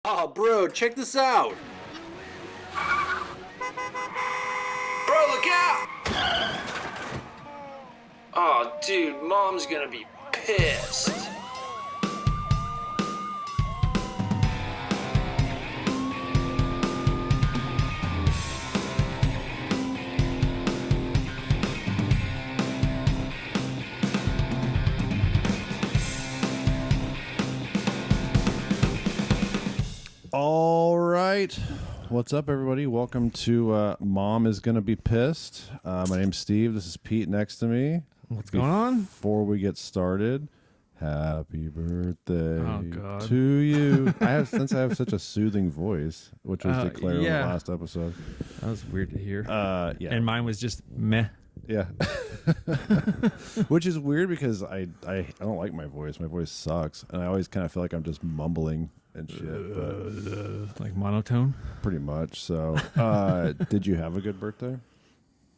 Oh, bro, check this out. Bro, look out! Oh, dude, Mom's gonna be pissed. All right. What's up, everybody? Welcome to Mom is Gonna Be Pissed. My name's Steve. This is Pete next to me. What's going on? Before we get started, happy birthday God. to you. I have such a soothing voice, which was declared in the last episode. That was weird to hear. Yeah. And mine was just meh. Yeah. Which is weird because I don't like my voice. My voice sucks. And I always kind of feel like I'm just mumbling and shit. But Like monotone? pretty much. So, did you have a good birthday?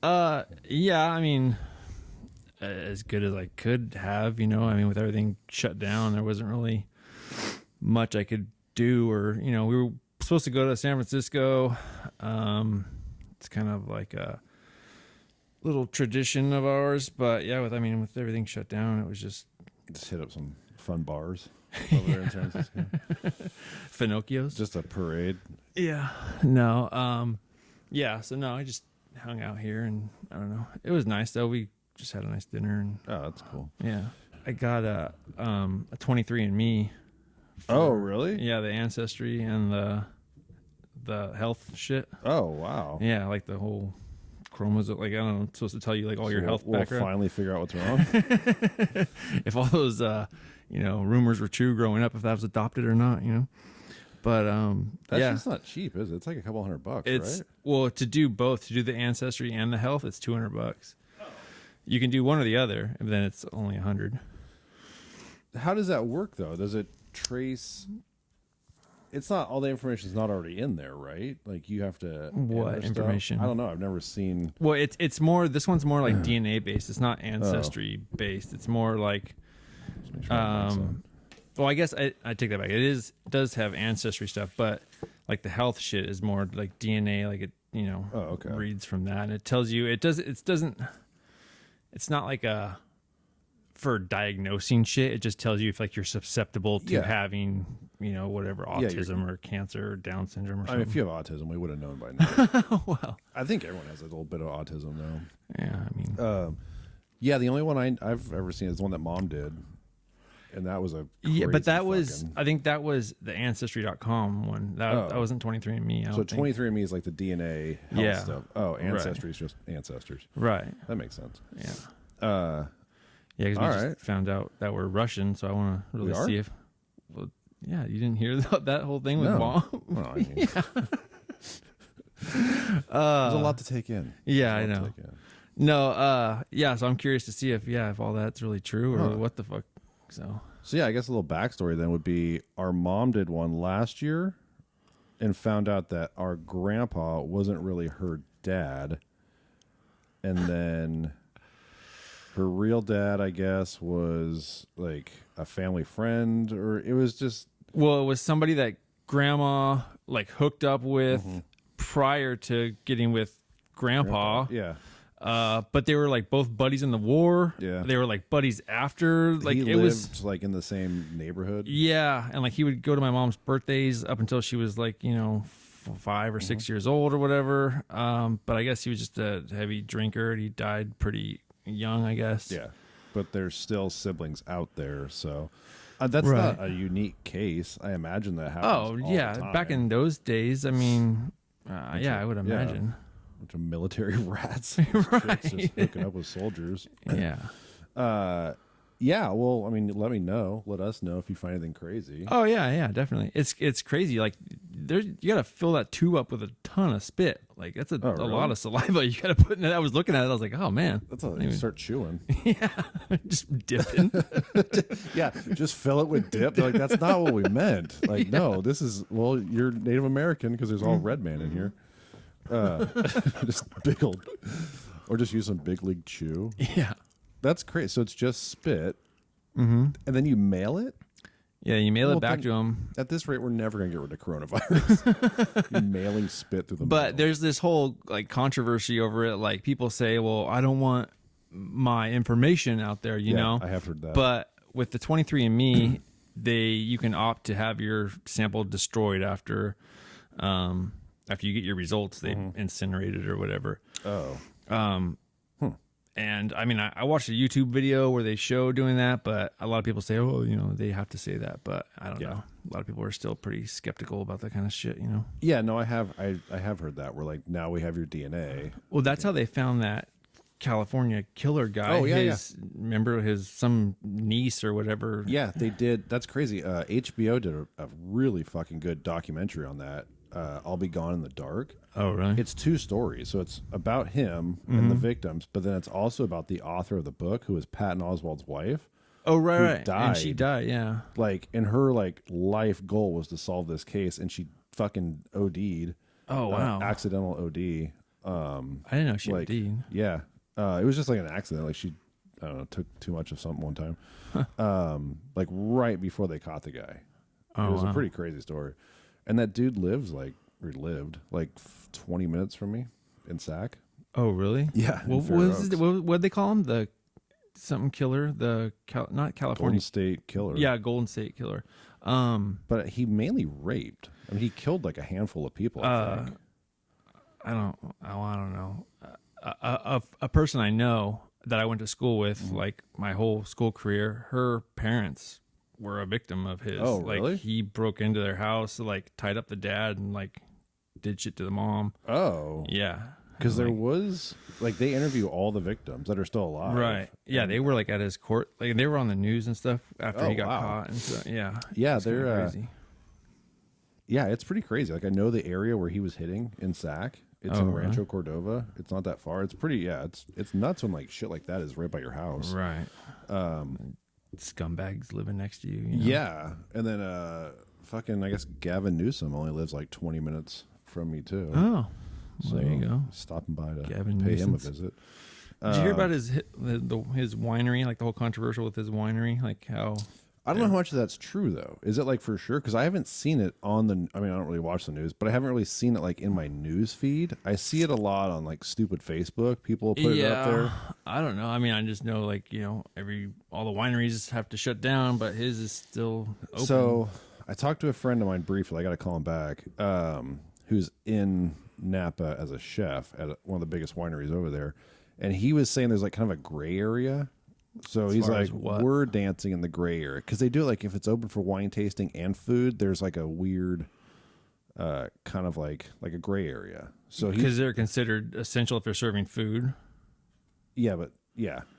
Yeah, I mean, as good as I could have, you know. I mean, with everything shut down, there wasn't really much I could do. Or, you know, we were supposed to go to San Francisco. It's kind of like a little tradition of ours. But, yeah, with everything shut down, it was just hit up some fun bars over there in San Francisco. Finocchio's. Just a parade. Yeah. No. Yeah. So no, I just hung out here, and I don't know. It was nice though. We just had a nice dinner, and Oh, that's cool. yeah, I got a 23andMe. Oh, really? Yeah, the Ancestry and the health shit. Oh, wow. Yeah, like the whole chromosome. Like I don't know, it's supposed to tell you like all your health We'll background. finally figure out what's wrong. If all those rumors were true growing up, if that was adopted or not, you know. But That's yeah. just not cheap, is it? It's like a couple $100, It's right? well, to do both, to do the Ancestry and the health, it's $200. You can do one or the other, and then it's only $100. How does that work, though? Does it trace? It's not all the information is not already in there, right? Like you have to. What enter stuff? information? I don't know. I've never seen. Well, it's more. This one's more like DNA based. It's not Ancestry based. It's more like. Just make sure I'm not saying. Well, I guess I take that back. It does have Ancestry stuff, but like the health shit is more like DNA. Like it, Oh, okay. reads from that, and it tells you. It doesn't. It's not like a. For diagnosing shit, it just tells you if like you're susceptible to Yeah. having, whatever, Yeah, autism or cancer or Down syndrome or I something. mean, if you have autism, we would have known by now. Well, I think everyone has a little bit of autism, though. yeah, I mean, Yeah, the only one I've ever seen is the one that Mom did, and that was a yeah, but that crazy was, fucking- I think that was the Ancestry.com one. That wasn't 23andMe. I so don't think. 23andMe is like the DNA health Yeah. stuff. Oh, Ancestry is just ancestors. Right. That makes sense. Yeah. Yeah, because we all just right. found out that we're Russian, so I want to really We are? see if. Well, yeah, you didn't hear that whole thing with No. Mom? Well, I mean, there's a lot to take in. Yeah, I There's a lot know. to take in. No, yeah, so I'm curious to see if all that's really true or Huh. what the fuck. So So yeah, I guess a little backstory then would be our mom did one last year and found out that our grandpa wasn't really her dad. And then her real dad, I guess, was like a family friend, or it was just well, it was somebody that grandma like hooked up with prior to getting with grandpa. yeah. But they were like both buddies in the war. Yeah. They were like buddies after. Like He it lived was. like in the same neighborhood. Yeah, and like he would go to my mom's birthdays up until she was like 5 or 6 years old or whatever. But I guess he was just a heavy drinker, and he died pretty young, I guess. Yeah, but there's still siblings out there, so that's Right. not a unique case. I imagine that happens. Oh all yeah, the time. back in those days, I mean, yeah, I would imagine. bunch of military rats, Right. just hooking up with soldiers. Yeah. Yeah, well, I mean, let us know if you find anything crazy. Oh yeah, definitely. It's crazy. Like you gotta fill that tube up with a ton of spit. Like that's a really? lot of saliva you gotta put in it. I was looking at it, I was like, oh man. That's how you start chewing. Yeah. Just dipping. Yeah, just fill it with dip. They're like, that's not what we meant. Like, no, this is, well, you're Native American because there's all red man in here. Just big old, or just use some big league chew. Yeah. That's crazy. So it's just spit, and then you mail it. Yeah, you mail Well, it back then- to them. At this rate, we're never going to get rid of coronavirus. You're mailing spit through the mail. But there's this whole like controversy over it. Like people say, well, I don't want my information out there, you know? I have heard that. But with the 23andMe, you can opt to have your sample destroyed after you get your results. They incinerate it or whatever. Oh. And I mean, I watched a YouTube video where they show doing that, but a lot of people say, oh, you know, they have to say that, but I don't know. A lot of people are still pretty skeptical about that kind of shit, you know? Yeah, no, I have heard that. We're like, now we have your DNA. Well, that's how they found that California killer guy. Oh, yeah, Remember some niece or whatever. Yeah, they did. That's crazy. HBO did a really fucking good documentary on that. I'll Be Gone in the Dark. Oh, really? It's 2 stories. So it's about him and the victims, but then it's also about the author of the book, who is Patton Oswalt's wife. Oh, right, who right. died. And she died, yeah. Like, and her like life goal was to solve this case, and she fucking OD'd. Oh, wow. Accidental OD. I didn't know she like, OD'd. Yeah. It was just like an accident. Like she, I don't know, took too much of something one time. Like right before they caught the guy. It was a pretty crazy story. And that dude lived like 20 minutes from me in Sac. Oh, really? Yeah. What'd they call him? The something killer? Not California. Golden State Killer. Yeah, Golden State Killer. But he mainly raped. I mean, he killed like a handful of people, I think. I don't know. A person I know that I went to school with, like my whole school career, her parents were a victim of his. Oh, really? Like he broke into their house, like tied up the dad, and like did shit to the mom. Oh. Yeah. Because there was, like, they interview all the victims that are still alive. Right. Yeah, they were like at his court. Like they were on the news and stuff after he got wow. caught and stuff. Yeah. Yeah, It's kinda they're crazy. Yeah, it's pretty crazy. Like I know the area where he was hitting in Sac. It's in really? Rancho Cordova. It's not that far. It's pretty. Yeah, it's nuts when like shit like that is right by your house. Right. Scumbags living next to you. You know? Yeah, and then fucking I guess Gavin Newsom only lives like 20 minutes from me too. Oh. So Well, there you go. stopping by to Gavin pay him a Newsom's. visit. Did you hear about his winery? Like the whole controversial with his winery, like how. I don't know how much of that's true though. Is it like for sure? Because I haven't seen it on the. I mean, I don't really watch the news, but I haven't really seen it like in my news feed. I see it a lot on like stupid Facebook. People put it up there. I don't know. I mean, I just know like all the wineries have to shut down, but his is still open. So I talked to a friend of mine briefly. I got to call him back. Who's in Napa as a chef at one of the biggest wineries over there, and he was saying there's like kind of a gray area. So As he's far like, as what? we're dancing in the gray area because they do it like if it's open for wine tasting and food. There's like a weird, kind of like a gray area. So because they're considered essential if they're serving food. yeah,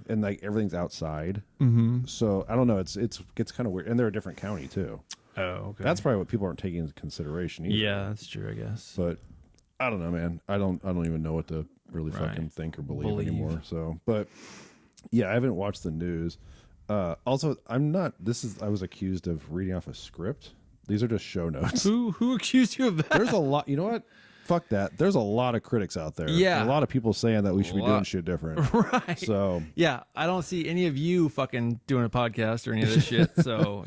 and like everything's outside. Mm-hmm. So I don't know. It gets kind of weird, and they're a different county too. Oh, okay. That's probably what people aren't taking into consideration either. Yeah, that's true, I guess. But I don't know, man. I don't even know what to really Right. fucking think or believe anymore. So, but yeah, I haven't watched the news. Also, I was accused of reading off a script. These are just show notes. Who accused you of that? There's a lot. You know what? Fuck that. There's a lot of critics out there. Yeah. And a lot of people saying that we should be doing shit different. Right. So Yeah, I don't see any of you fucking doing a podcast or any of this shit. So,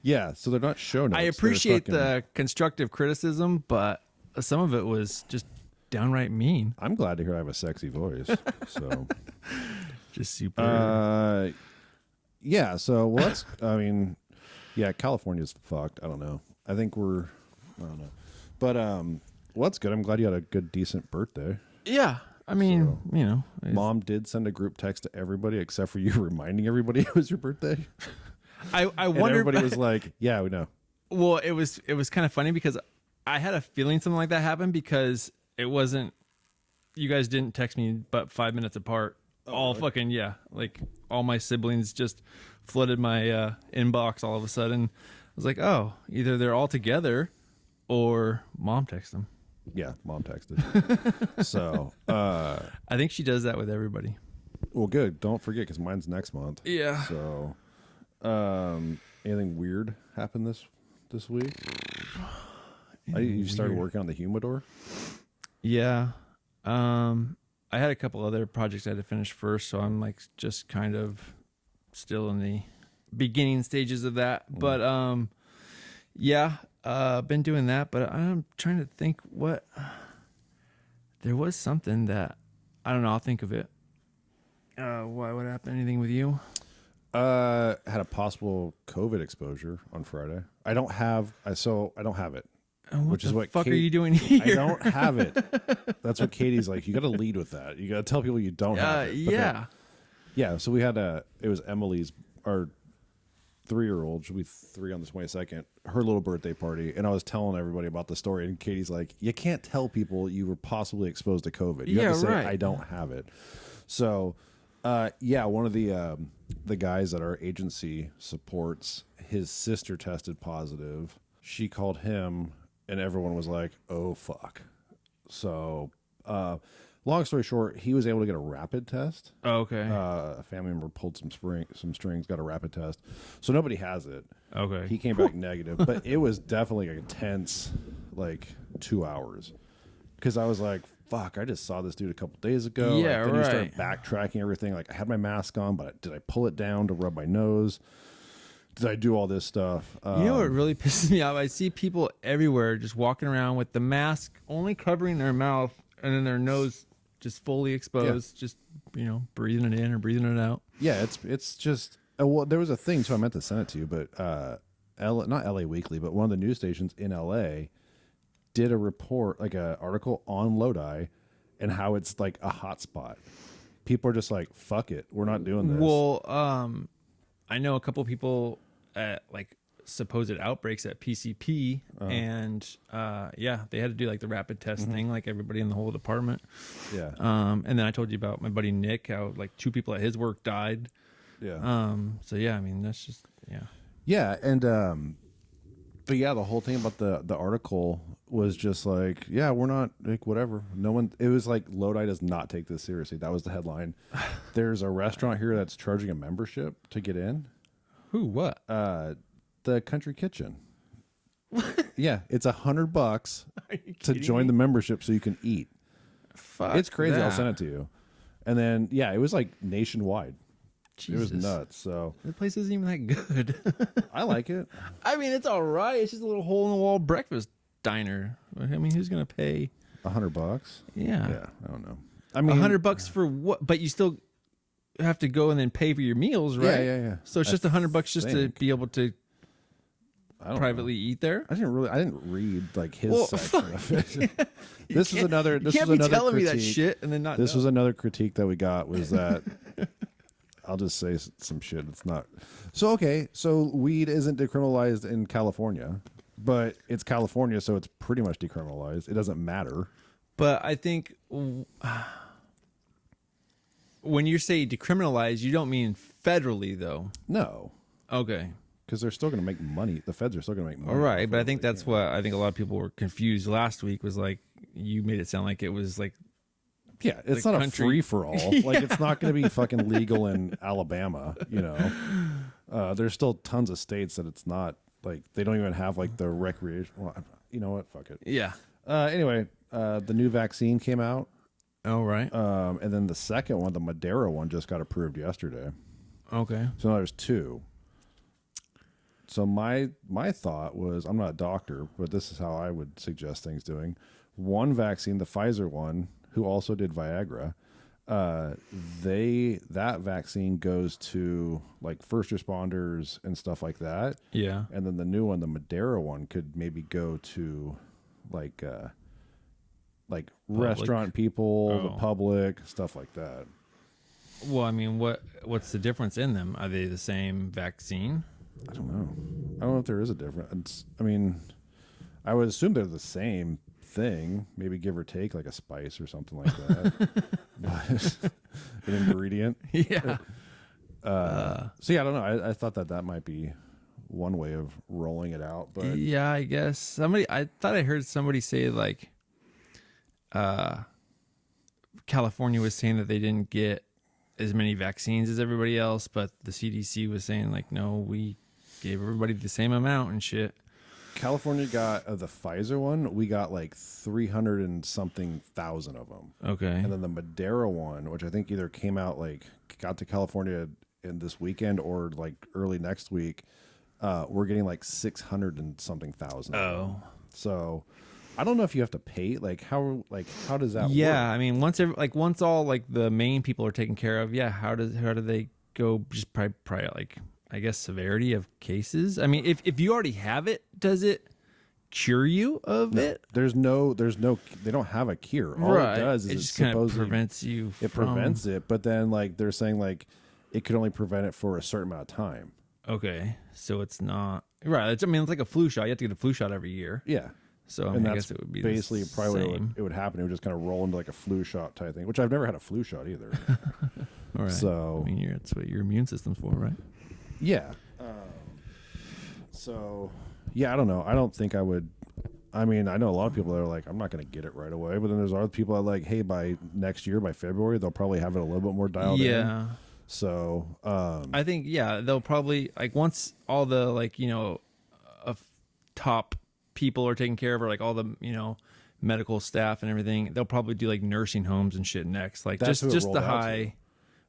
yeah. So they're not show notes. I They're appreciate fucking- the constructive criticism, but some of it was just downright mean. I'm glad to hear I have a sexy voice. So Just super. yeah. So let's. I mean, yeah. California's fucked. I don't know. I don't know. But well, that's good. I'm glad you had a good, decent birthday. Yeah. I mean, it's- Mom did send a group text to everybody except for you, reminding everybody it was your birthday. I And wondered. everybody was like, "Yeah, we know." Well, it was kind of funny because I had a feeling something like that happened because it wasn't. You guys didn't text me but 5 minutes apart. Fucking yeah, like all my siblings just flooded my inbox all of a sudden. I was like, oh, either they're all together or Mom texted them. Yeah, Mom texted. So, I think she does that with everybody. well, good. Don't forget because mine's next month. Yeah. So, anything weird happened this week? You started working on the humidor. Yeah. I had a couple other projects I had to finish first, so I'm like just kind of still in the beginning stages of that. But yeah, been doing that. But I'm trying to think what there was something that I don't know. I'll think of it. Why would happen? Anything with you? Had a possible COVID exposure on Friday. I don't have it. Which is what fuck are you doing here? I don't have it. That's what Katie's like. You got to lead with that. You got to tell people you don't have it. Yeah. So we had it was Emily's, our 3-year-old. She'll be 3 on the 22nd. Her little birthday party, and I was telling everybody about the story. And Katie's like, "You can't tell people you were possibly exposed to COVID. You have to say I don't have it." So, one of the guys that our agency supports, his sister tested positive. She called him. And everyone was like, "Oh fuck!" So, long story short, he was able to get a rapid test. Oh, okay. A family member pulled some strings, got a rapid test. So nobody has it. Okay. He came back negative, but it was definitely a tense, 2 hours, because I was like, "Fuck!" I just saw this dude a couple days ago. Yeah, then right. you start backtracking everything. Like I had my mask on, but did I pull it down to rub my nose? Did I do all this stuff? You know what really pisses me off? I see people everywhere just walking around with the mask only covering their mouth and then their nose just fully exposed, just breathing it in or breathing it out. Yeah, it's just well, there was a thing too. I meant to send it to you, but not LA Weekly, but one of the news stations in LA did a report, like an article on Lodi, and how it's like a hot spot. People are just like, "Fuck it, we're not doing this." Well, I know a couple people at supposed outbreaks at PCP, and they had to do the rapid test thing, like everybody in the whole department. Yeah. And then I told you about my buddy Nick, how 2 people at his work died. Yeah. So yeah, I mean that's just Yeah, and but yeah, the whole thing about the article was just we're not whatever. No one. It was Lodi does not take this seriously. That was the headline. There's a restaurant here that's charging a membership to get in. Who? What? The Country Kitchen. Yeah, it's $100 to join me? the membership so you can eat. Fuck, It's crazy. that. I'll send it to you. And then it was nationwide. Jesus. It was nuts. So The place isn't even that good. I like it. I mean, it's all right. It's just a little hole in the wall breakfast diner. I mean, who's gonna pay? $100. Yeah. Yeah, I don't know. I mean, $100 for what? But you still have to go and then pay for your meals, right? Yeah. So it's just $100 just to think. be able to I don't privately eat there. I didn't read his Well, section of it. This is can't- another. This you can't was be another telling critique. me that shit and then not. This know. was another critique that we got was that I'll just say some shit. It's not so okay. So weed isn't decriminalized in California, but it's California, so it's pretty much decriminalized. It doesn't matter. But I think when you say decriminalize, you don't mean federally, though. No, Okay. because they're still going to make money. The feds are still going to make money. All right, off but I of think it, that's yeah. what I think a lot of people were confused last week. Was you made it sound like it was Yeah, it's the not country- a free for all. Like it's not going to be fucking legal in Alabama. There's still tons of states that it's not they don't even have the recreation. Well, you know what? Fuck it. yeah. Anyway, the new vaccine came out, All right. and then the second one, the Madera one, just got approved yesterday. Okay. So now there's 2. So my thought was, I'm not a doctor, but this is how I would suggest things doing. One vaccine, the Pfizer one, who also did Viagra, that vaccine goes to first responders and stuff like that. Yeah. And then the new one, the Madera one, could maybe go to restaurant people, the public, stuff like that. Well, I mean, what's the difference in them? Are they the same vaccine? I don't know. I don't know if there is a difference. I mean, I would assume they're the same thing, maybe give or take a spice or something like that. But an ingredient. Yeah. So yeah, I don't know. I thought that might be one way of rolling it out, but Yeah, I guess I thought I heard somebody say California was saying that they didn't get as many vaccines as everybody else, but the CDC was saying no, we gave everybody the same amount and shit. California got the Pfizer one. We got 300 and something thousand of them. Okay. And then the Madera one, which I think either came out got to California in this weekend or like early next week, we're getting like 600 and something thousand. Oh, so I don't know if you have to pay. Like how does that work? yeah. I mean, once all like the main people are taken care of, yeah. How do they go? Just probably like, I guess, severity of cases. I mean, if you already have it, does it cure you of it? There's no. They don't have a cure. All Right. it does is it just kind of prevents you. It prevents it, but then like they're saying like it could only prevent it for a certain amount of time. Okay, so it's not right. It's like a flu shot. You have to get a flu shot every year. Yeah. So and I that's guess it would be basically the probably what same. it would happen. It would just kind of roll into like a flu shot type thing, which I've never had a flu shot either. All right. So I mean, that's what your immune system's for, right? yeah. So yeah, I don't know. I don't think I would. I mean, I know a lot of people that are like, I'm not going to get it right away, but then there's other people that are like, hey, by next year, by February, they'll probably have it a little bit more dialed in. Yeah. So I think they'll probably like once all the like of top people are taken care of, or like all the medical staff and everything, they'll probably do like nursing homes and shit next. Like That's who it just rolled the out high. to.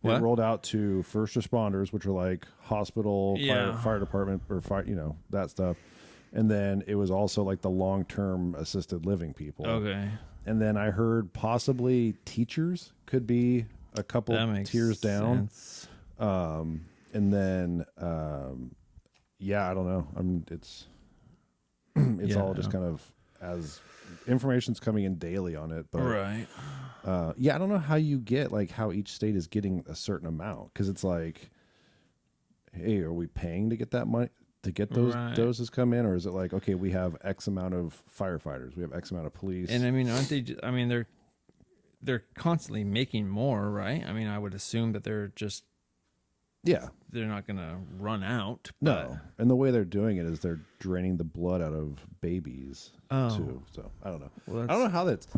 What? It rolled out to first responders, which are like hospital, fire department, or fire, that stuff. And then it was also like the long-term assisted living people. Okay. And then I heard possibly teachers could be a couple tiers down. Sense. And then, I don't know. It's all just kind of as information's coming in daily on it. But Right. I don't know how you get like how each state is getting a certain amount, because it's like, hey, are we paying to get that money to get those doses come in, or is it like, okay, we have X amount of firefighters, we have X amount of police, And I mean, aren't they? I mean, they're constantly making more, right? I mean, I would assume that they're not going to run out. No, and the way they're doing it is they're draining the blood out of babies too. So I don't know. Well, I don't know how that's.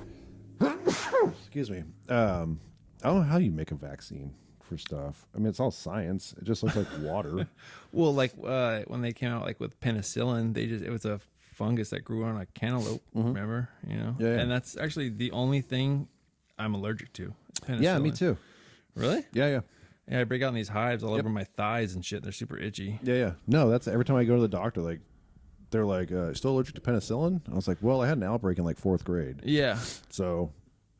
Excuse me. I don't know how you make a vaccine for stuff. I mean, it's all science. It just looks like water. Well, like when they came out like with penicillin, it was a fungus that grew on a cantaloupe. Remember, Yeah. And that's actually the only thing I'm allergic to. It's penicillin. Yeah, me too. Really? Yeah. Yeah, I break out in these hives all over my thighs and shit. They're super itchy. Yeah. No, that's every time I go to the doctor, like they're like, still allergic to penicillin? I was like, well, I had an outbreak in like 4th grade. Yeah. So,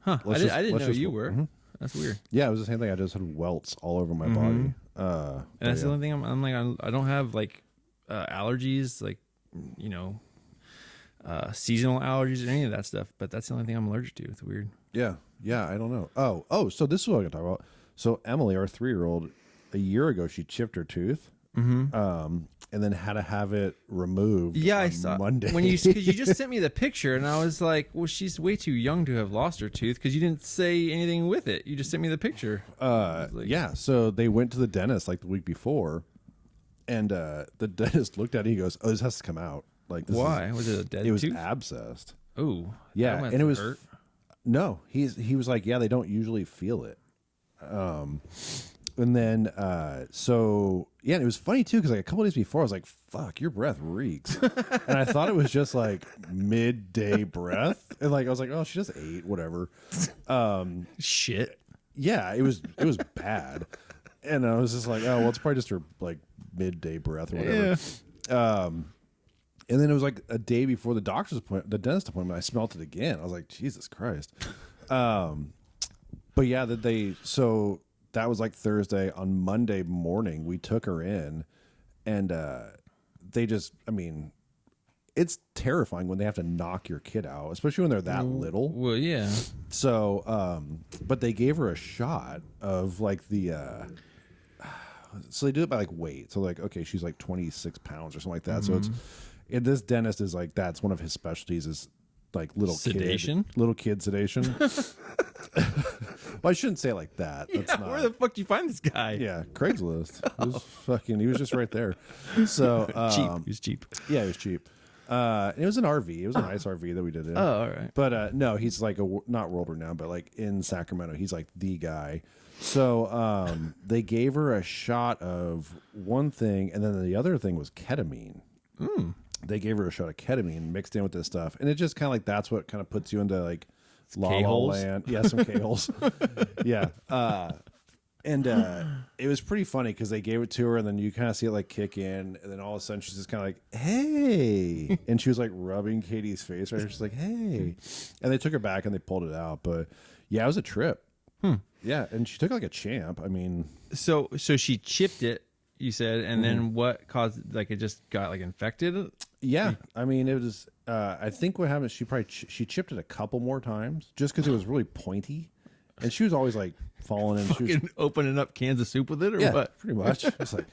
I didn't know you were. Mm-hmm. That's weird. Yeah, it was the same thing. I just had welts all over my body. And that's the only thing I'm like, I don't have like allergies, like, seasonal allergies or any of that stuff, but that's the only thing I'm allergic to. It's weird. Yeah. I don't know. Oh, so this is what I'm going to talk about. So Emily, our 3-year-old, a year ago, she chipped her tooth. And then had to have it removed. Yeah, on I saw Monday. because you just sent me the picture, and I was like, "Well, she's way too young to have lost her tooth," because you didn't say anything with it. You just sent me the picture. Yeah. So they went to the dentist like the week before, and the dentist looked at it. He goes, "Oh, this has to come out." Like, why was it a dead? It was tooth? abscessed. Oh, Yeah, and it was hurt. No. He was like, yeah, they don't usually feel it. And then, so yeah, and it was funny too, because like a couple days before, I was like, "Fuck, your breath reeks," and I thought it was just like midday breath, and like I was like, "Oh, she just ate whatever." Shit. Yeah, it was bad, and I was just like, "Oh, well, it's probably just her like midday breath or whatever." Yeah. And then it was like a day before the the dentist appointment, I smelled it again. I was like, Jesus Christ. But yeah, so that was like Thursday. On Monday morning, we took her in, and they just, I mean, it's terrifying when they have to knock your kid out, especially when they're that little. Well, yeah. So, but they gave her a shot of like so they do it by like weight. So like, okay, she's like 26 pounds or something like that. So this dentist is like, that's one of his specialties is like Sedation? Little kid sedation. Well, I shouldn't say it like that. That's not. Where the fuck do you find this guy? Yeah, Craigslist. He was just right there. So Cheap. He was cheap. Yeah, it was cheap. And it was an RV. It was a nice RV that we did it in. Oh, all right. But no, he's like not world renowned, but like in Sacramento, he's like the guy. So they gave her a shot of one thing, and then the other thing was ketamine. They gave her a shot of ketamine mixed in with this stuff, and it just kind of like that's what kind of puts you into like La La K-holes? Land. Yeah, some K-holes. Yeah. And it was pretty funny because they gave it to her, and then you kind of see it like kick in, and then all of a sudden she's just kind of like, "Hey," and she was like rubbing Katie's face right. She's like, "Hey," and they took her back and they pulled it out. But yeah, it was a trip. Yeah, and she took it like a champ. I mean, So she chipped it, you said, and then what caused, like, it just got like infected? yeah, I mean, it was. I think what happened, she chipped it a couple more times just because it was really pointy, and she was always like falling in. She was, Fucking opening up cans of soup with it, or yeah, what? pretty much. It's like,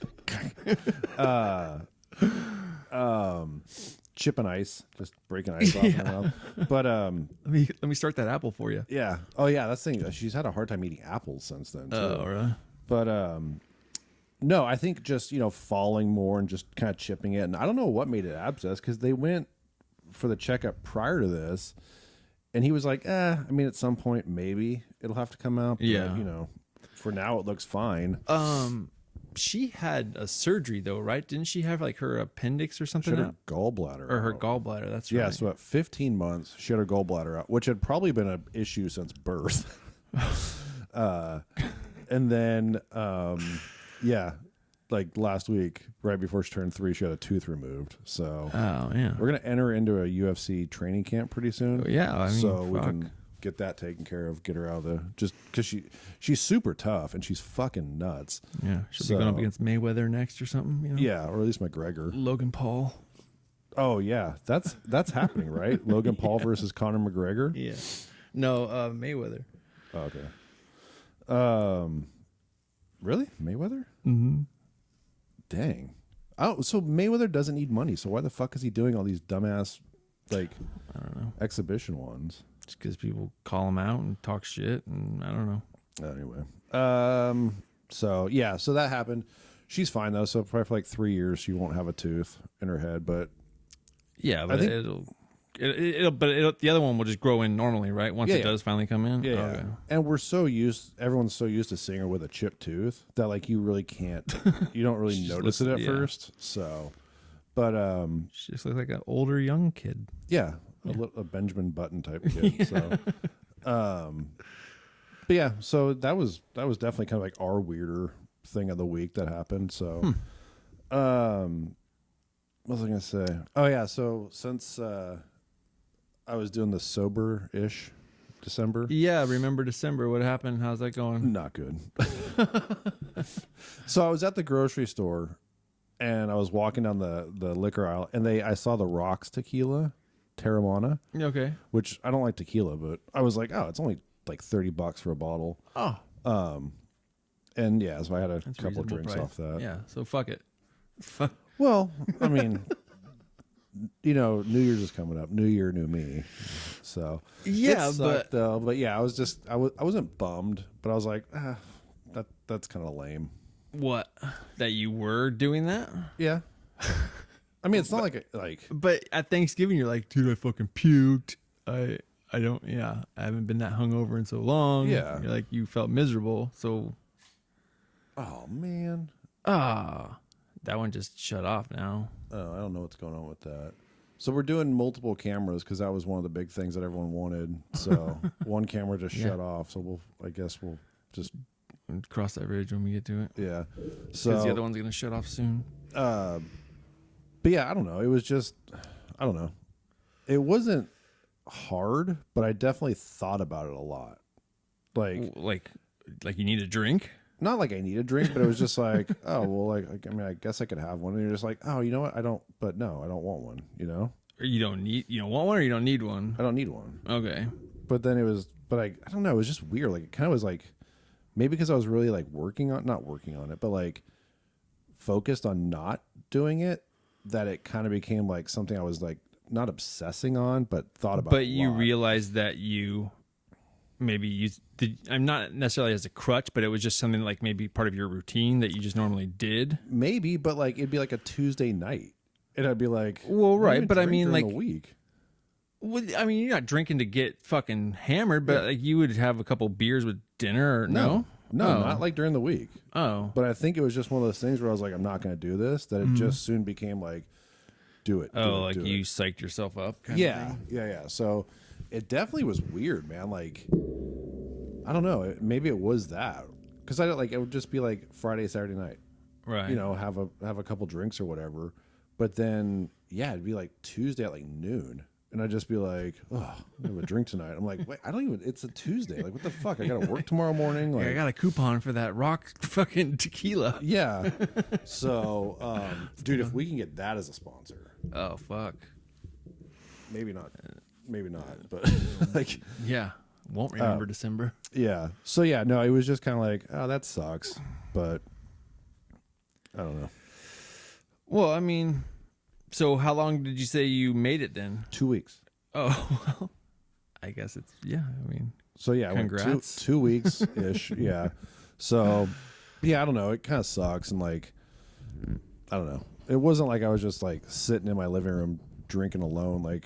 chipping ice, just breaking ice off her mouth. But Let me start that apple for you. yeah, oh yeah, that's the thing. She's had a hard time eating apples since then. Too. Oh, really? But no, I think just falling more and just kind of chipping it, and I don't know what made it abscess because they went for the checkup prior to this, and he was like, I mean, at some point maybe it'll have to come out. But, Yeah. for now it looks fine. She had a surgery though, right? Didn't she have like her appendix or She something had her out? gallbladder Or her out. gallbladder? That's Yeah, right. so at 15 months, she had her gallbladder out, which had probably been an issue since birth. And then, yeah, like last week, right before she turned 3, she had a tooth removed. So Oh yeah. we're gonna enter into a UFC training camp pretty soon. Yeah, I mean, so we fuck. can get that taken care of, get her out of the just because she's super tough and she's fucking nuts. Yeah, she'll So- be going up against Mayweather next or something. Yeah, or at least McGregor. Logan Paul. Oh yeah, that's happening, right? Logan Paul versus Conor McGregor. Yeah. No, Mayweather. Oh, okay. Really? Mayweather? Mm-hmm. Dang. Oh, so Mayweather doesn't need money. So why the fuck is he doing all these dumbass, like, I don't know. exhibition ones? Just because people call him out and talk shit, and I don't know. Anyway. So yeah, so that happened. She's fine though. So probably for like 3 years, she won't have a tooth in her head. But Yeah, but think- the other one will just grow in normally, right? Once Yeah, it yeah. does finally come in. yeah, Okay. and everyone's so used to seeing her with a chipped tooth that like you really can't, you don't really She just notice it looks- at yeah. first. So, but She just looks like an older young kid. yeah, a Benjamin Button type kid. So, but yeah, so that was definitely kind of like our weirder thing of the week that happened. So, what was I gonna say? Oh yeah, so since I was doing the sober-ish December, Yeah, remember December? What happened? How's that going? not good. So I was at the grocery store, and I was walking down the liquor aisle, and I saw the Rocks tequila, Terramana, Okay. which I don't like tequila, but I was like, oh, it's only like $30 for a bottle. Oh, And yeah, so I had a that's a couple reasonable drinks price. off that. Yeah, so fuck it. Well, I mean, New Year's is coming up. New year, new me. So Yeah, it sucked, though. But yeah, I wasn't bummed, but I was like, that's kind of lame. What? That you were doing that? Yeah. I mean, it's not like But at Thanksgiving, you're like, dude, I fucking puked. I don't. Yeah, I haven't been that hungover in so long. Yeah. You're like, you felt miserable. So, oh man, that one just shut off now. oh, I don't know what's going on with that. So we're doing multiple cameras because that was one of the big things that everyone wanted. So one camera just shut off. So I guess we'll just Cross that bridge when we get to it. yeah. Because So the other one's gonna shut off soon. but yeah, I don't know. It was just, I don't know. It wasn't hard, but I definitely thought about it a lot. Like, Like you need a drink. not like I need a drink, but it was just like, oh, well, like I mean, I guess I could have one. And you're just like, oh, you know what? I don't want one, Or you don't want one, or you don't need one. I don't need one. Okay. But then I don't know. It was just weird. Like, it kind of was like, maybe because I was really like not working on it, but like focused on not doing it, that it kind of became like something I was like not obsessing on, but thought about. But a you lot. realized that you maybe used. I'm not necessarily as a crutch, but it was just something like maybe part of your routine that you just normally did. Maybe, but like it'd be like a Tuesday night, and I'd be like, Well, "I don't right, even but I drink mean, during like- the week." Well, I mean, you're not drinking to get fucking hammered, but like you would have a couple beers with dinner. Or no, no, Oh. not like during the week. Oh, But I think it was just one of those things where I was like, I'm not going to do this. That it just soon became like, do it. do oh, it, like do you it. psyched yourself up. Kind of Yeah, thing? yeah. So it definitely was weird, man. Like, I don't know. Maybe it was that. because I like it would just be like Friday, Saturday night. Right. You know, have a couple drinks or whatever. But then, yeah, it'd be like Tuesday at like noon. And I'd just be like, oh, I have a drink tonight. I'm like, wait, I don't even, it's a Tuesday. Like, what the fuck? I got to work tomorrow morning. Like, I got a coupon for that rock fucking tequila. yeah. So, dude, if we can get that as a sponsor. Oh, fuck. Maybe not. But like, Yeah. Won't remember December. yeah. So, yeah, no, it was just kind of like, oh, that sucks. But I don't know. Well, I mean, so how long did you say you made it then? 2 weeks. Oh, well, I guess it's, yeah, I mean. So, yeah, Congrats. 2 weeks ish. Yeah. So, yeah, I don't know. It kind of sucks. And like, I don't know. It wasn't like I was just like sitting in my living room drinking alone. Like,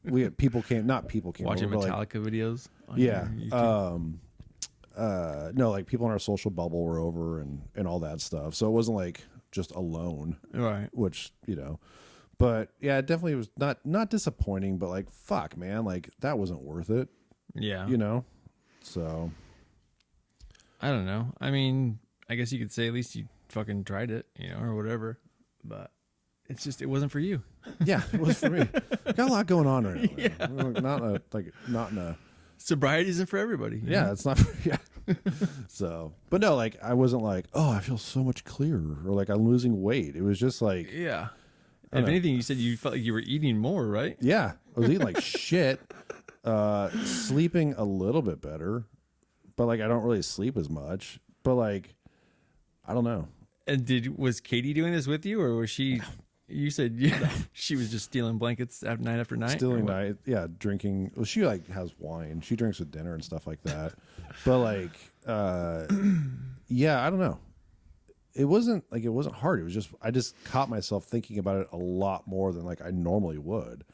we had not people came Watching over, Metallica videos? On yeah. your YouTube? No, like people in our social bubble were over and all that stuff. So it wasn't like just alone, Right. which, you know, but yeah, it definitely was not disappointing, but like, fuck, man, like that wasn't worth it, Yeah. you know? So I don't know. I mean, I guess you could say at least you fucking tried it, you know, or whatever. But it's just, it wasn't for you. yeah, it was for me. Got a lot going on right now. Man. Not in a, Sobriety isn't for everybody. you yeah, know? it's not, yeah. So, but no, like I wasn't like, oh, I feel so much clearer or like I'm losing weight. It was just like, Yeah. I If know. anything, you said you felt like you were eating more, right? yeah, I was eating like shit, sleeping a little bit better, but like I don't really sleep as much, but like, I don't know. And was Katie doing this with you, or was she? You said she was just stealing blankets night after night. Stealing or what? night, yeah, drinking. Well, she like has wine. She drinks with dinner and stuff like that. But like, yeah, I don't know. It wasn't hard. It was just I just caught myself thinking about it a lot more than like I normally would.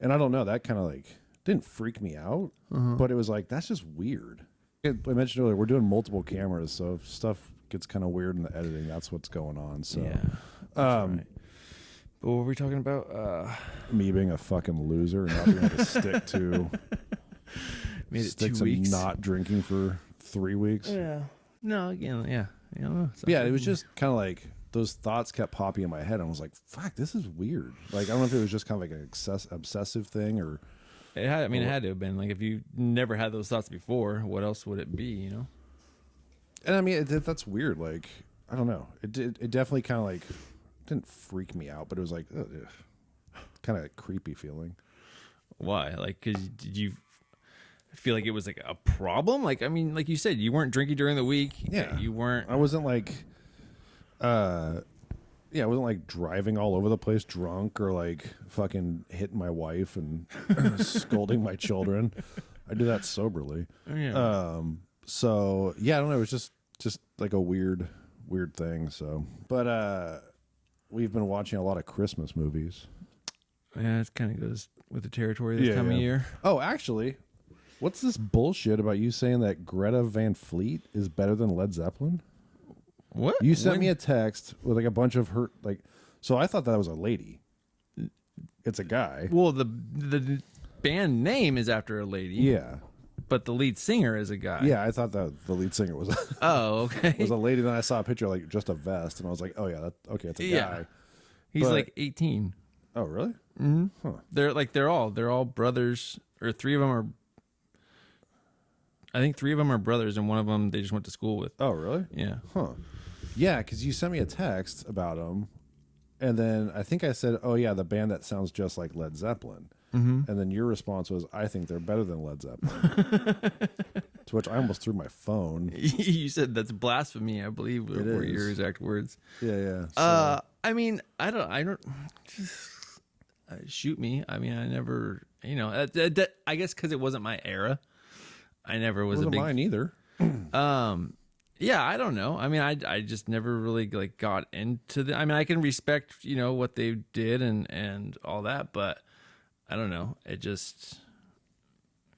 And I don't know. That kind of like didn't freak me out, but it was like that's just weird. I mentioned earlier we're doing multiple cameras, so if stuff gets kind of weird in the editing, that's what's going on. So, Yeah. Right. But what were we talking about? me being a fucking loser and not being able to stick to Made it sticks 2 of weeks. not drinking for 3 weeks. Yeah. No. Again. Yeah. You know, Yeah, it was just kind of like those thoughts kept popping in my head. I was like, "Fuck, this is weird." Like, I don't know if it was just kind of like an obsessive thing or. It had. I mean, it had to have been like if you never had those thoughts before, what else would it be? You know. And I mean, that's weird. Like, I don't know. It definitely kind of like didn't freak me out, but it was like kind of creepy feeling. Why? Like, cause did you feel like it was like a problem? Like, I mean, like you said, you weren't drinking during the week. Yeah. You weren't. I wasn't like, I wasn't like driving all over the place drunk or like fucking hitting my wife and scolding my children. I do that soberly. Yeah. So yeah, I don't know. It was just like a weird thing. So, but we've been watching a lot of Christmas movies. Yeah, it kind of goes with the territory this time of year. Oh, actually, what's this bullshit about you saying that Greta Van Fleet is better than Led Zeppelin? What? You sent me a text with like a bunch of her like. So I thought that was a lady. It's a guy. Well, the band name is after a lady. Yeah. But the lead singer is a guy. Yeah, I thought that the lead singer was Oh, okay. was a lady. Then I saw a picture like just a vest, and I was like, oh yeah, it's a guy. He's But- like 18. Oh really? They're all brothers, or three of them are. I think three of them are brothers, and one of them they just went to school with. Oh really? Yeah. Huh. Yeah, because you sent me a text about him, and then I think I said, oh yeah, the band that sounds just like Led Zeppelin. And then your response was, I think they're better than Led Zeppelin. To which I almost threw my phone. You said that's blasphemy, I believe, were is. your exact words. Yeah. So, I mean, I don't. Shoot me. I mean, I never. You know, I guess because it wasn't my era. I never was wasn't a big. mine either. Yeah, I don't know. I mean, I just never really like got into the. I mean, I can respect what they did and all that, but I don't know. It just.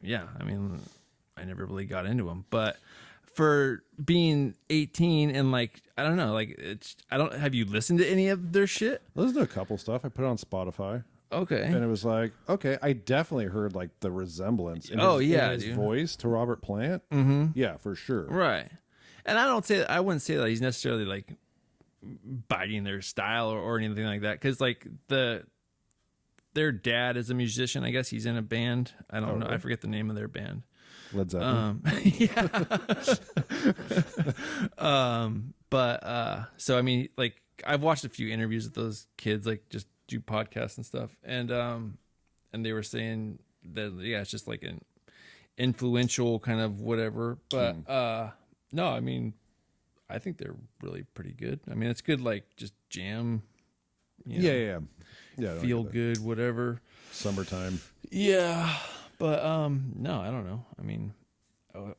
Yeah, I mean, I never really got into them, but for being 18 and like I don't know, like have you listened to any of their shit? Listen to a couple stuff. I put it on Spotify. Okay. And it was like, okay, I definitely heard like the resemblance in his dude. voice to Robert Plant. Mm-hmm. Yeah, for sure. Right. And I wouldn't say that he's necessarily like biting their style or anything like that. Cause like their dad is a musician. I guess he's in a band. I don't know. Really? I forget the name of their band. Led Zeppelin. Yeah. So I mean, like I've watched a few interviews with those kids, like just do podcasts and stuff. And they were saying that, yeah, it's just like an influential kind of whatever. But, no, I mean, I think they're really pretty good. I mean, it's good, like just jam. You know, Yeah. feel good, whatever. Summertime. Yeah. But no, I don't know. I mean,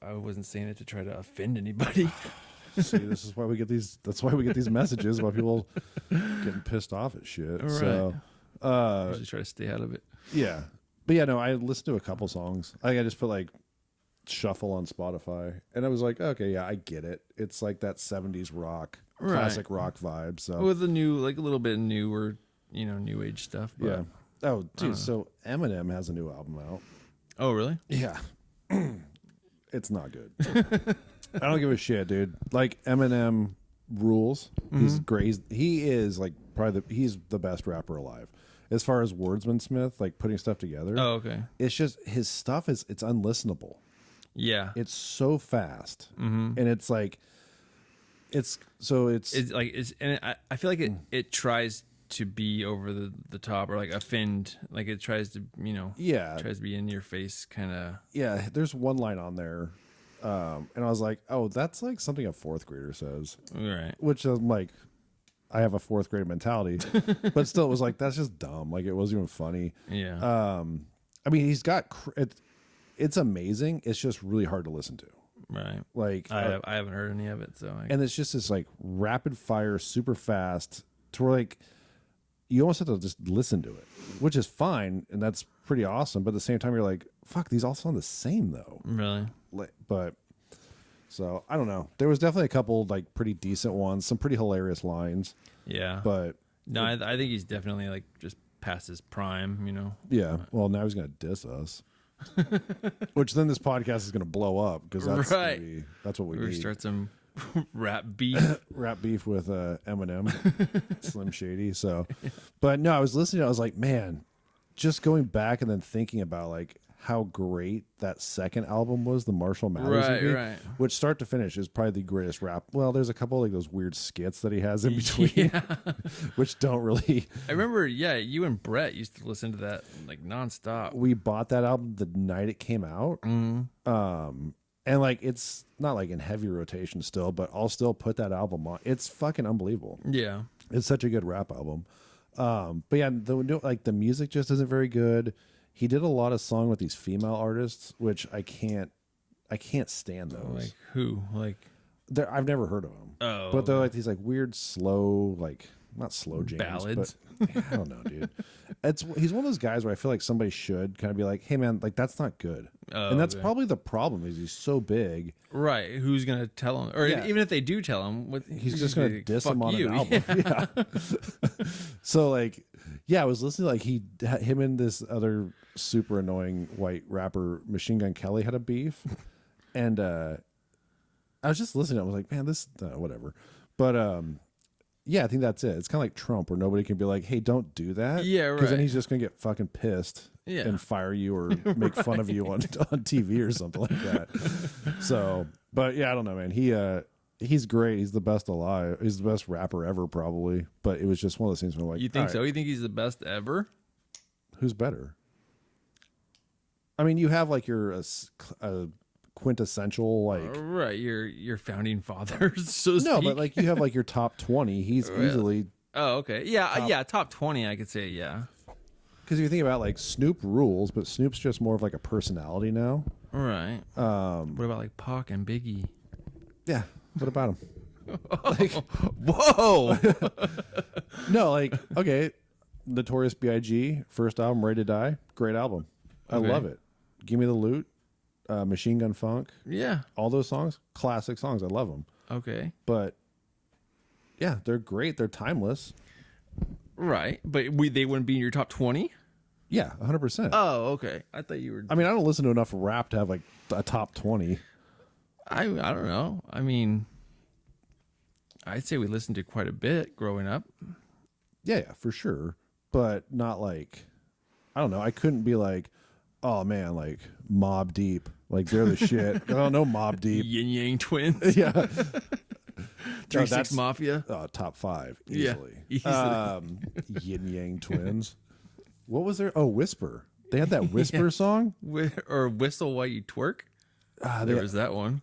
I wasn't saying it to try to offend anybody. See, this is why we get these. That's why we get these messages. Why people getting pissed off at shit. Right. So, Usually try to stay out of it. yeah, but yeah, no, I listened to a couple songs. I think I just put like shuffle on Spotify, and I was like, okay, yeah, I get it. It's like that '70s rock, classic rock vibe. So with the new, like a little bit newer, new age stuff. But, yeah. Oh, dude. So Eminem has a new album out. Oh, really? Yeah. It's not good. I don't give a shit, dude. Like Eminem rules. He's great. He is like he's the best rapper alive. As far as wordsmith, like putting stuff together. Oh, okay. It's just his stuff it's unlistenable. Yeah. It's so fast. And it's like it's and I feel like it tries to be over the top or like offend, like it tries to, tries to be in your face kind of. Yeah, there's one line on there. And I was like, oh, that's like something a fourth grader says. Right. Which I'm like, I have a fourth grade mentality, but still it was like, that's just dumb. Like it wasn't even funny. Yeah. I mean, he's got, it's amazing. It's just really hard to listen to. Right. Like I haven't heard any of it. So, and it's just this like rapid fire, super fast to where like, you almost have to just listen to it, which is fine. And that's pretty awesome. But at the same time, you're like, fuck, these all sound the same though. Really? But so I don't know. There was definitely a couple like pretty decent ones, some pretty hilarious lines. Yeah. But no, I think he's definitely like just past his prime, Yeah. Well, now he's gonna diss us, which then this podcast is gonna blow up because that's right. That's what we Or need. start some rap beef. Rap beef with Eminem, Slim Shady. So, but no, I was listening. I was like, man, just going back and then thinking about like how great that second album was, the Marshall Mathers EP, right. which start to finish is probably the greatest rap. Well, there's a couple like those weird skits that he has in between, which don't really. I remember, you and Brett used to listen to that like nonstop. We bought that album the night it came out, and like it's not like in heavy rotation still, but I'll still put that album on. It's fucking unbelievable. Yeah, it's such a good rap album. But yeah, the music just isn't very good. He did a lot of song with these female artists, which I can't stand those. like who? Like I've never heard of them. Oh, but they're like these like weird slow, like not slow jams, ballads. But I don't know, dude. He's one of those guys where I feel like somebody should kind of be like, hey man, like that's not good. And that's probably the problem is he's so big. Right. Who's gonna tell him? Or even if they do tell him, he's just gonna like, diss him on you. an album. Yeah. So like, yeah, I was listening like him and this other super annoying white rapper Machine Gun Kelly had a beef, and I was just listening. I was like, man, this whatever. But yeah, I think that's it. It's kind of like Trump, where nobody can be like, hey, don't do that. Yeah, right. Because then he's just gonna get fucking pissed. Yeah. And fire you or make fun of you on TV or something like that. So, but yeah, I don't know, man. He's great. He's the best alive. He's the best rapper ever, probably. But it was just one of those things where I'm like, you think all so? right, You think he's the best ever? who's better? I mean, you have like your quintessential like Right, your founding fathers. So to no, speak. but like you have like your top 20. He's easily Oh, okay. Yeah, top 20. I could say yeah. because you think about like Snoop rules, but Snoop's just more of like a personality now. Right. What about like Pac and Biggie? Yeah. What about him? Like, whoa. No, like okay, Notorious B.I.G. first album, Ready to Die, great album. I Okay. love it. Give Me the Loot, Machine Gun Funk, Yeah. all those songs, classic songs. I love them. Okay. But yeah, they're great. They're timeless. Right, but they wouldn't be in your top 20. Yeah, 100%. Oh, okay. I thought you were. I mean, I don't listen to enough rap to have like a top 20. I don't know. I mean, I'd say we listened to quite a bit growing up. Yeah, for sure. But not like, I don't know. I couldn't be like, oh man, like Mobb Deep. Like they're the shit. I don't know Mobb Deep. Yin Yang Twins. Yeah. 3-6 Mafia. Top 5 Yeah, easily. Yin Yang Twins. What was there? Oh, Whisper. They had that Whisper song. Or Whistle While You Twerk. There was that one.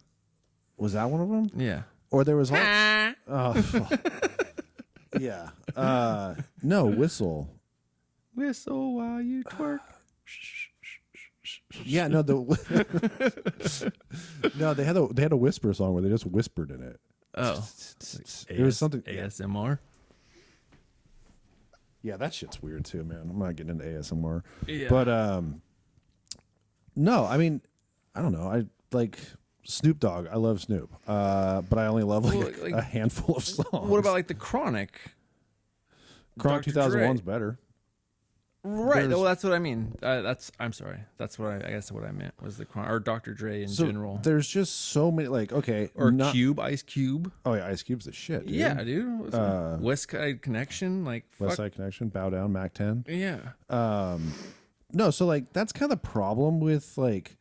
Was that one of them? Yeah. Or there was yeah. No, Whistle. Whistle while you twerk. Yeah, no, no, they had a Whisper song where they just whispered in it. Oh, There was something ASMR. Yeah, that shit's weird too, man. I'm not getting into ASMR. Yeah. But no, I mean, I don't know. I like Snoop Dogg. I love Snoop. But I only love like a handful of songs. What about like the Chronic? Chronic Dr. 2001's better. Right. Well, that's what I mean. I'm sorry. That's what I guess what I meant was the Chronic or Dr. Dre in general. There's just so many like or Cube, Ice Cube. Oh yeah, Ice Cube's the shit. Dude. Yeah, dude. West Side Connection, like West Side Connection, Bow Down, Mac 10. Yeah. No, so like that's kind of the problem with like,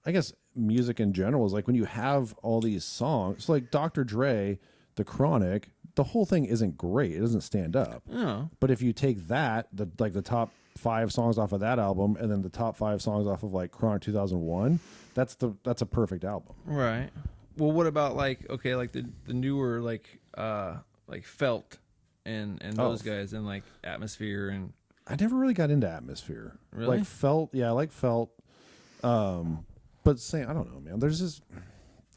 I guess music in general is like when you have all these songs, like Dr. Dre, The Chronic, the whole thing isn't great. It doesn't stand up. Oh. But if you take that, the top 5 songs off of that album, and then the top 5 songs off of like Chronic 2001, that's a perfect album. Right. Well, what about like the newer like Felt and those guys and like Atmosphere and I never really got into Atmosphere. Really? Like Felt, yeah, I like Felt. But saying I don't know, man. There's just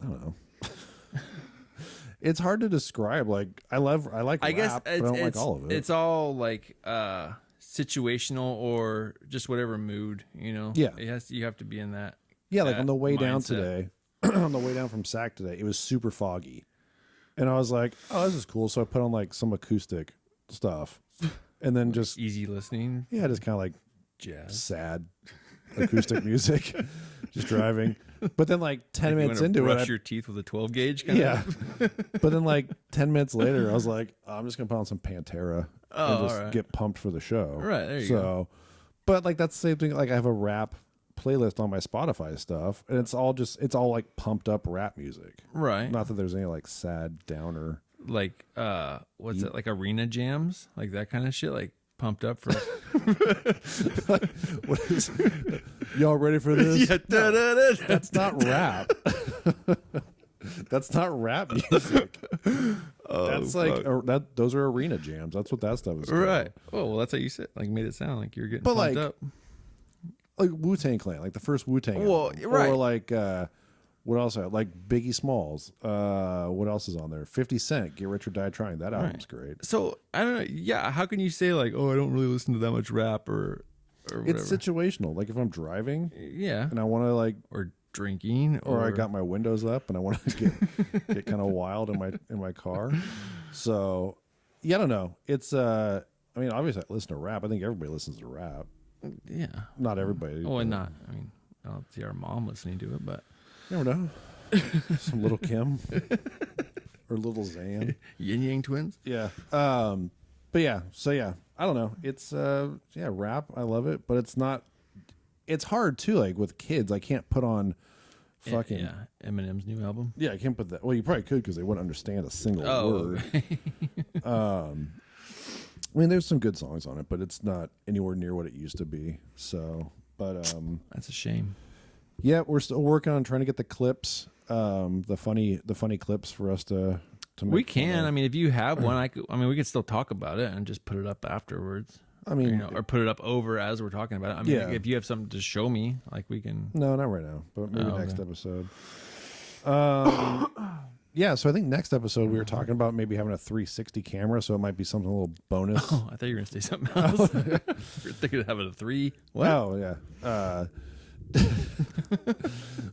I don't know. It's hard to describe. Like I like I guess rap, but I don't like all of it. It's all like situational or just whatever mood, you know. Yeah. You have to be in that. Yeah, like on the way down mindset. today, on the way down from SAC today, it was super foggy. And I was like, oh, this is cool. So I put on like some acoustic stuff and then just, Easy listening, yeah, just kind of like jazz. sad acoustic music, just driving. But then like 10 minutes You wanna into brush it, your teeth with a 12 gauge kind yeah. of? But then like 10 minutes later, I was like, oh, I'm just going to put on some Pantera and just all right. get pumped for the show. Right, there you go. But like that's the same thing. Like I have a rap playlist on my Spotify stuff, and it's all like pumped up rap music. Right. Not that there's any like sad downer. Like what's it, like arena jams, like that kind of shit, like pumped up for What is y'all ready for this? Yeah, No, that's not rap. That's not rap music. That's like those are arena jams. That's what that stuff is called. right. Oh well, that's how you said, like made it sound like you're getting But, pumped like, up. Like Wu-Tang Clan, like the first Wu-Tang Well, album. right. Or like what else? Like Biggie Smalls. What else is on there? 50 Cent, Get Rich or Die Trying. That album's great. So I don't know. Yeah, how can you say like, oh, I don't really listen to that much rap or whatever? It's situational. Like if I'm driving Yeah, and I want to like, or drinking, or I got my windows up and I want to get kind of wild in my car. So yeah, I don't know. It's I mean, obviously I listen to rap. I think everybody listens to rap. yeah. Not everybody. Oh, but and not. I mean, I don't see our mom listening to it, but you never know. Some little Kim or little Zan. Yin Yang Twins. Yeah. But yeah. So yeah, I don't know. It's yeah, rap. I love it, but it's not. It's hard too. Like with kids, I can't put on fucking. Yeah, Eminem's new album. Yeah, I can't put that. Well, you probably could because they wouldn't understand a single word. I mean, there's some good songs on it, but it's not anywhere near what it used to be. So, but That's a shame. yeah, we're still working on trying to get the clips, the funny clips for us to make. We can. I mean, if you have one, we could still talk about it and just put it up afterwards. I mean, Or, or put it up over as we're talking about it. I mean, Yeah. if you have something to show me, like we can. no, not right now, but maybe Oh, next okay. episode. Yeah, so I think next episode we were talking about maybe having a 360 camera, so it might be something a little bonus. Oh, I thought you were gonna say something else. You're thinking of having a 3. What? Oh yeah.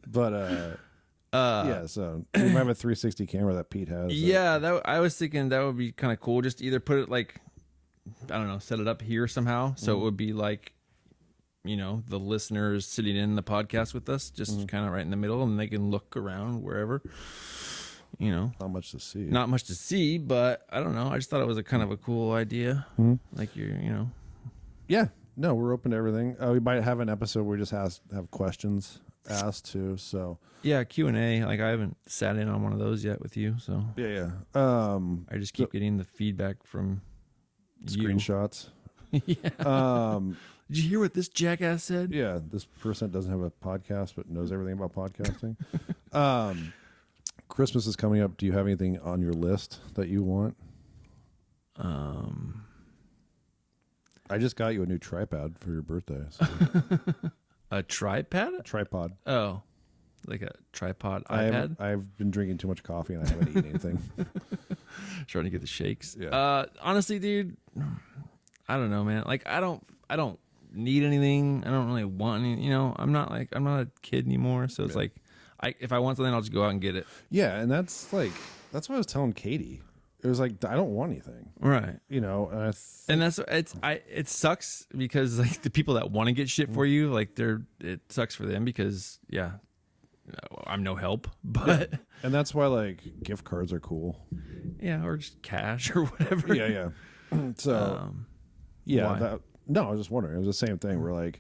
But yeah, so we might have a 360 camera that Pete has. Yeah, I was thinking that would be kind of cool. Just either put it like I don't know, set it up here somehow. So it would be like, you know, the listeners sitting in the podcast with us, just kind of right in the middle, and they can look around wherever, you know. Not much to see. Not much to see, but I don't know. I just thought it was a kind of a cool idea. Like you know. Yeah. No, we're open to everything. We might have an episode where we just have questions asked too. So Yeah, Q&A. Like I haven't sat in on one of those yet with you, so yeah. I just keep getting the feedback from you. Screenshots. Yeah. Did you hear what this jackass said? Yeah, this person doesn't have a podcast but knows everything about podcasting. Christmas is coming up. Do you have anything on your list that you want? I just got you a new tripod for your birthday. So. A tripod? Tripod. Oh, like a tripod iPad? I've been drinking too much coffee and I haven't eaten anything. Trying to get the shakes. Yeah. Honestly, dude, I don't know, man. Like I don't need anything. I don't really want any, you know, I'm not a kid anymore. So it's like, if I want something, I'll just go out and get it. Yeah. And that's what I was telling Katie. It was like, I don't want anything. Right. You know, and it sucks because like the people that want to get shit for you, like it sucks for them because I'm no help, but and that's why like gift cards are cool. Yeah. Or just cash or whatever. Yeah. So why? No, I was just wondering. It was the same thing. We're like,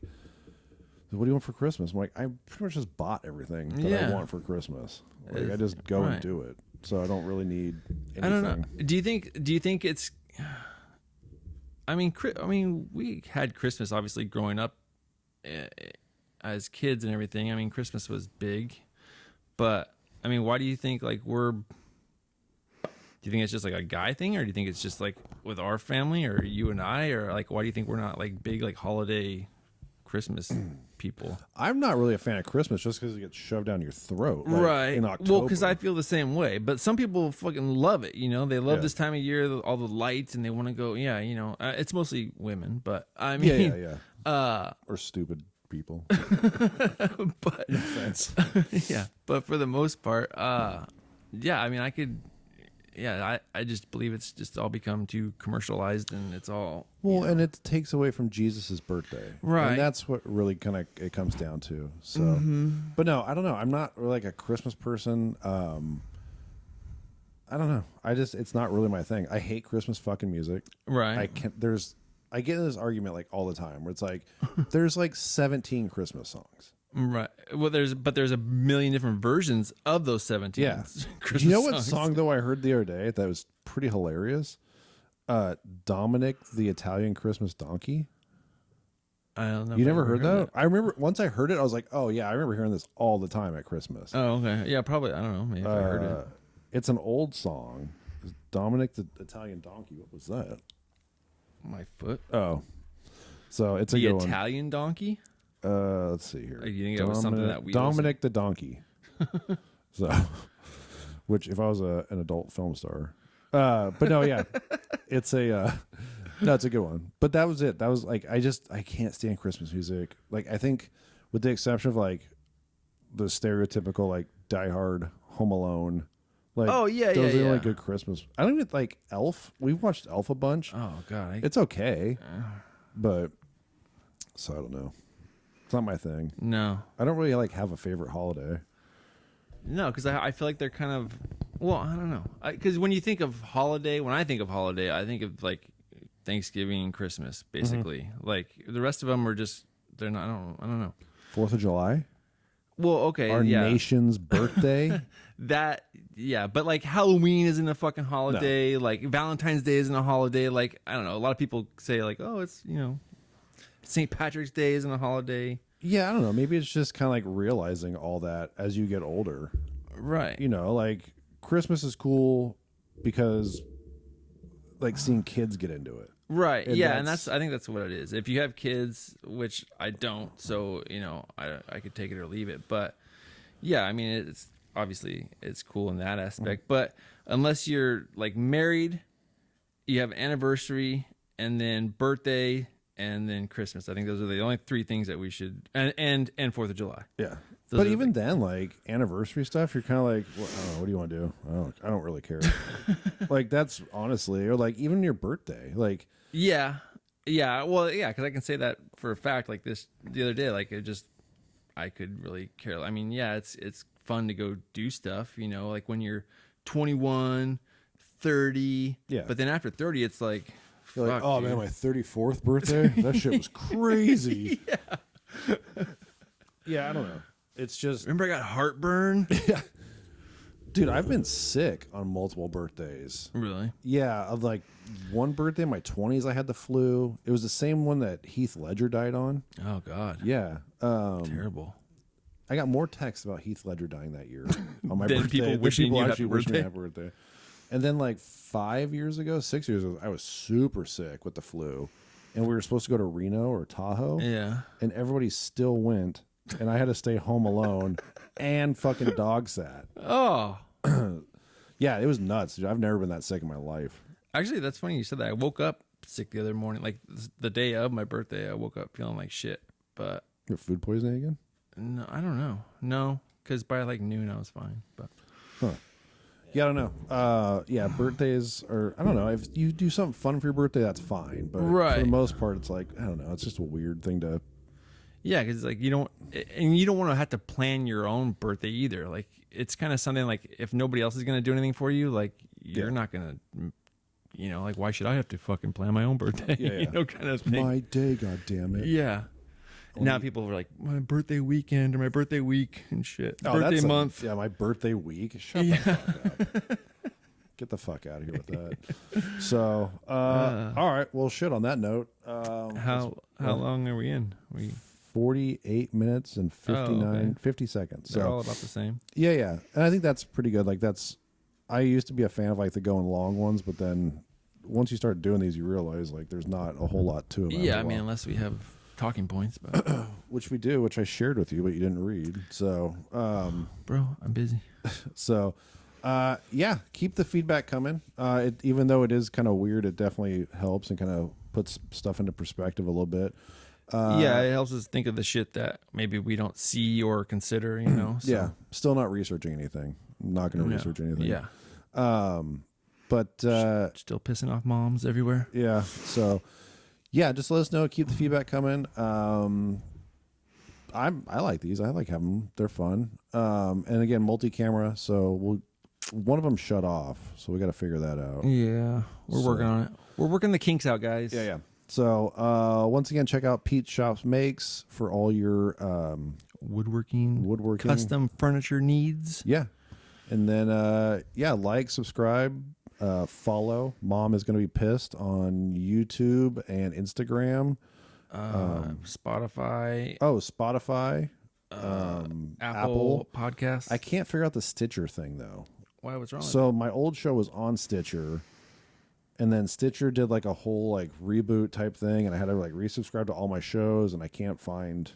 what do you want for Christmas? I'm like, I pretty much just bought everything that I want for Christmas. Like I just go and do it. So I don't really need anything. I don't know. Do you think it's I mean we had Christmas obviously growing up as kids and everything. I mean Christmas was big. But I mean why do you think like do you think it's just like a guy thing, or do you think it's just like with our family or you and I, or like why do you think we're not like big like holiday Christmas people? I'm not really a fan of Christmas just because it gets shoved down your throat, like, right? In October. Well, because I feel the same way. But some people fucking love it. You know, they love this time of year, all the lights, and they want to go. Yeah, you know, it's mostly women, but I mean, or stupid people. But no offense. Yeah, but for the most part, yeah. I mean, I just believe it's just all become too commercialized, and it's all and it takes away from Jesus's birthday, right? And that's what really kind of it comes down to. So, but no, I don't know. I'm not really like a Christmas person. I don't know. It's not really my thing. I hate Christmas fucking music. Right. I get in this argument like all the time where it's like there's like 17 Christmas songs. Right. Well, there's a million different versions of those 17. Yeah. Christmas you know what songs. song though I heard the other day that was pretty hilarious? Dominic the Italian Christmas Donkey. I don't know. You never heard that? I remember once I heard it, I was like, oh yeah, I remember hearing this all the time at Christmas. Oh, okay. Yeah, probably. I don't know. Maybe if I heard it. It's an old song. Dominic the Italian Donkey. What was that? My foot. Oh. So it's a the good Italian one. donkey? Let's see here. You think it was something that we Dominic the Donkey. So, which if I was an adult film star, but no, yeah, it's a it's a good one. But that was it. That was like I can't stand Christmas music. Like I think, with the exception of like the stereotypical like Die Hard, Home Alone. Like, those are the only good Christmas. I don't even like Elf. We've watched Elf a bunch. Oh god, it's okay, but so I don't know. It's not my thing. No. I don't really like have a favorite holiday. No, because I feel like they're kind of, well, I don't know. Because when I think of holiday, I think of like Thanksgiving and Christmas, basically. Like the rest of them are just, they're not, I don't know. 4th of July? Well, okay. Our nation's birthday? But like Halloween isn't a fucking holiday. No. Like Valentine's Day isn't a holiday. Like, I don't know. A lot of people say like, oh, it's, you know, St. Patrick's Day isn't a holiday. Yeah, I don't know. Maybe it's just kind of like realizing all that as you get older. Right. You know, like Christmas is cool because like seeing kids get into it. Right. And I think that's what it is. If you have kids, which I don't, so, you know, I could take it or leave it. But yeah, I mean, it's obviously it's cool in that aspect. But unless you're like married, you have anniversary and then birthday and then Christmas. I think those are the only three things that we should, and 4th of July. Yeah. But even then, like anniversary stuff, you're kind of like, well, I don't know, what do you want to do? I don't really care. Like that's honestly, or like even your birthday, like Yeah. Yeah. Well, yeah, because I can say that for a fact. Like the other day, like I could really care. I mean, yeah, it's fun to go do stuff, like when you're 21, 30. Yeah. But then after 30, it's like, You're like, fuck, oh dude. man, my 34th birthday? That shit was crazy. Yeah, I don't know. It's just, Remember I got heartburn? dude, I've been sick on multiple birthdays. Really? Yeah, of like one birthday in my 20s, I had the flu. It was the same one that Heath Ledger died on. Oh, God. Yeah. Terrible. I got more texts about Heath Ledger dying that year on my Than birthday. people than wishing you actually happy wishing me birthday. happy birthday. And then like 6 years ago, I was super sick with the flu. And we were supposed to go to Reno or Tahoe. Yeah. And everybody still went. And I had to stay home alone and fucking dog sat. Oh. Yeah, it was nuts, dude. I've never been that sick in my life. Actually, that's funny you said that. I woke up sick the other morning. Like the day of my birthday, I woke up feeling like shit. But You have food poisoning again? no, I don't know. No, because by like noon, I was fine. But Huh. Yeah, I don't know. Yeah, birthdays are, I don't know. If you do something fun for your birthday, that's fine. But for Right. the most part, it's like, I don't know. It's just a weird thing to. yeah, because like you don't want to have to plan your own birthday either. Like it's kind of something like if nobody else is gonna do anything for you, like you're not gonna, like why should I have to fucking plan my own birthday? Yeah. Kind of thing. My day, God damn it. Yeah. Now people are like, my birthday weekend or my birthday week and shit. Oh, birthday that's month. Yeah, my birthday week. Shut the fuck up. Get the fuck out of here with that. So, all right. Well, shit. On that note, How long are we in? 48 minutes and 50 seconds. They're So, all about the same. yeah. And I think that's pretty good. Like, I used to be a fan of like the going long ones, but then once you start doing these, you realize like there's not a whole lot to them. Yeah, I mean, unless we have talking points, but which we do, which I shared with you, but you didn't read. So, bro, I'm busy. So, yeah, keep the feedback coming. Even though it is kind of weird, it definitely helps and kind of puts stuff into perspective a little bit. Yeah, it helps us think of the shit that maybe we don't see or consider, So. Yeah, still not researching anything. I'm not going to research anything. Yeah. But Still pissing off moms everywhere. yeah, so yeah, just let us know. Keep the feedback coming. I like these. I like having them. They're fun. And again, multi-camera. So one of them shut off. So we got to figure that out. Yeah, we're working on it. We're working the kinks out, guys. Yeah. So once again, check out Pete's Shops Makes for all your Woodworking, custom furniture needs. Yeah. And then like, subscribe, follow. Mom is going to be pissed on YouTube and Instagram. Spotify. Oh, Spotify. Apple Podcasts. I can't figure out the Stitcher thing though. Why? What's wrong? So my old show was on Stitcher, and then Stitcher did like a whole like reboot type thing, and I had to like resubscribe to all my shows, and I can't find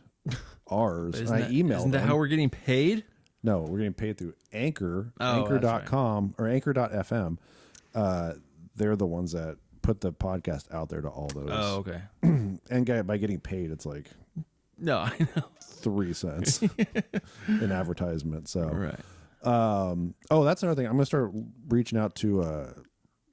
ours. And I emailed Isn't that them. how we're getting paid? No, we're getting paid through Anchor, Oh, Anchor.com or Anchor.fm. They're the ones that put the podcast out there to all those. Oh, okay. And by getting paid, it's like No, I know. 3 cents in advertisement. So, Right. That's another thing. I'm going to start reaching out to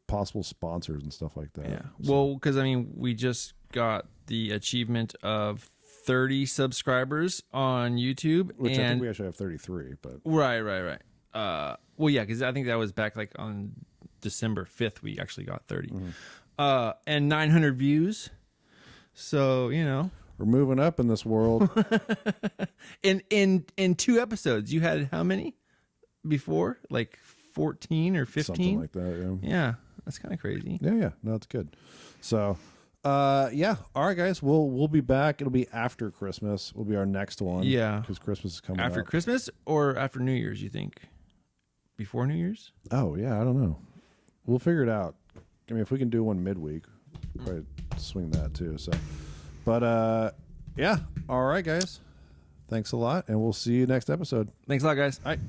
possible sponsors and stuff like that. Yeah. So, Well, because we just got the achievement of 30 subscribers on YouTube, which I and think we actually have 33, but right. Well, yeah, because I think that was back like on December 5th. We actually got 30, and 900 views. So we're moving up in this world. in 2 episodes, you had how many before? Like 14 or 15? Something like that. Yeah. Yeah, that's kind of crazy. Yeah. No, it's good. So, yeah. All right, guys. We'll be back. It'll be after Christmas. Will be our next one. Yeah. Because Christmas is coming After up. Christmas or after New Year's, you think? Before New Year's? Oh, yeah. I don't know. We'll figure it out. I mean, if we can do one midweek, probably swing that too. So, but yeah. All right, guys. Thanks a lot, and we'll see you next episode. Thanks a lot, guys. All right.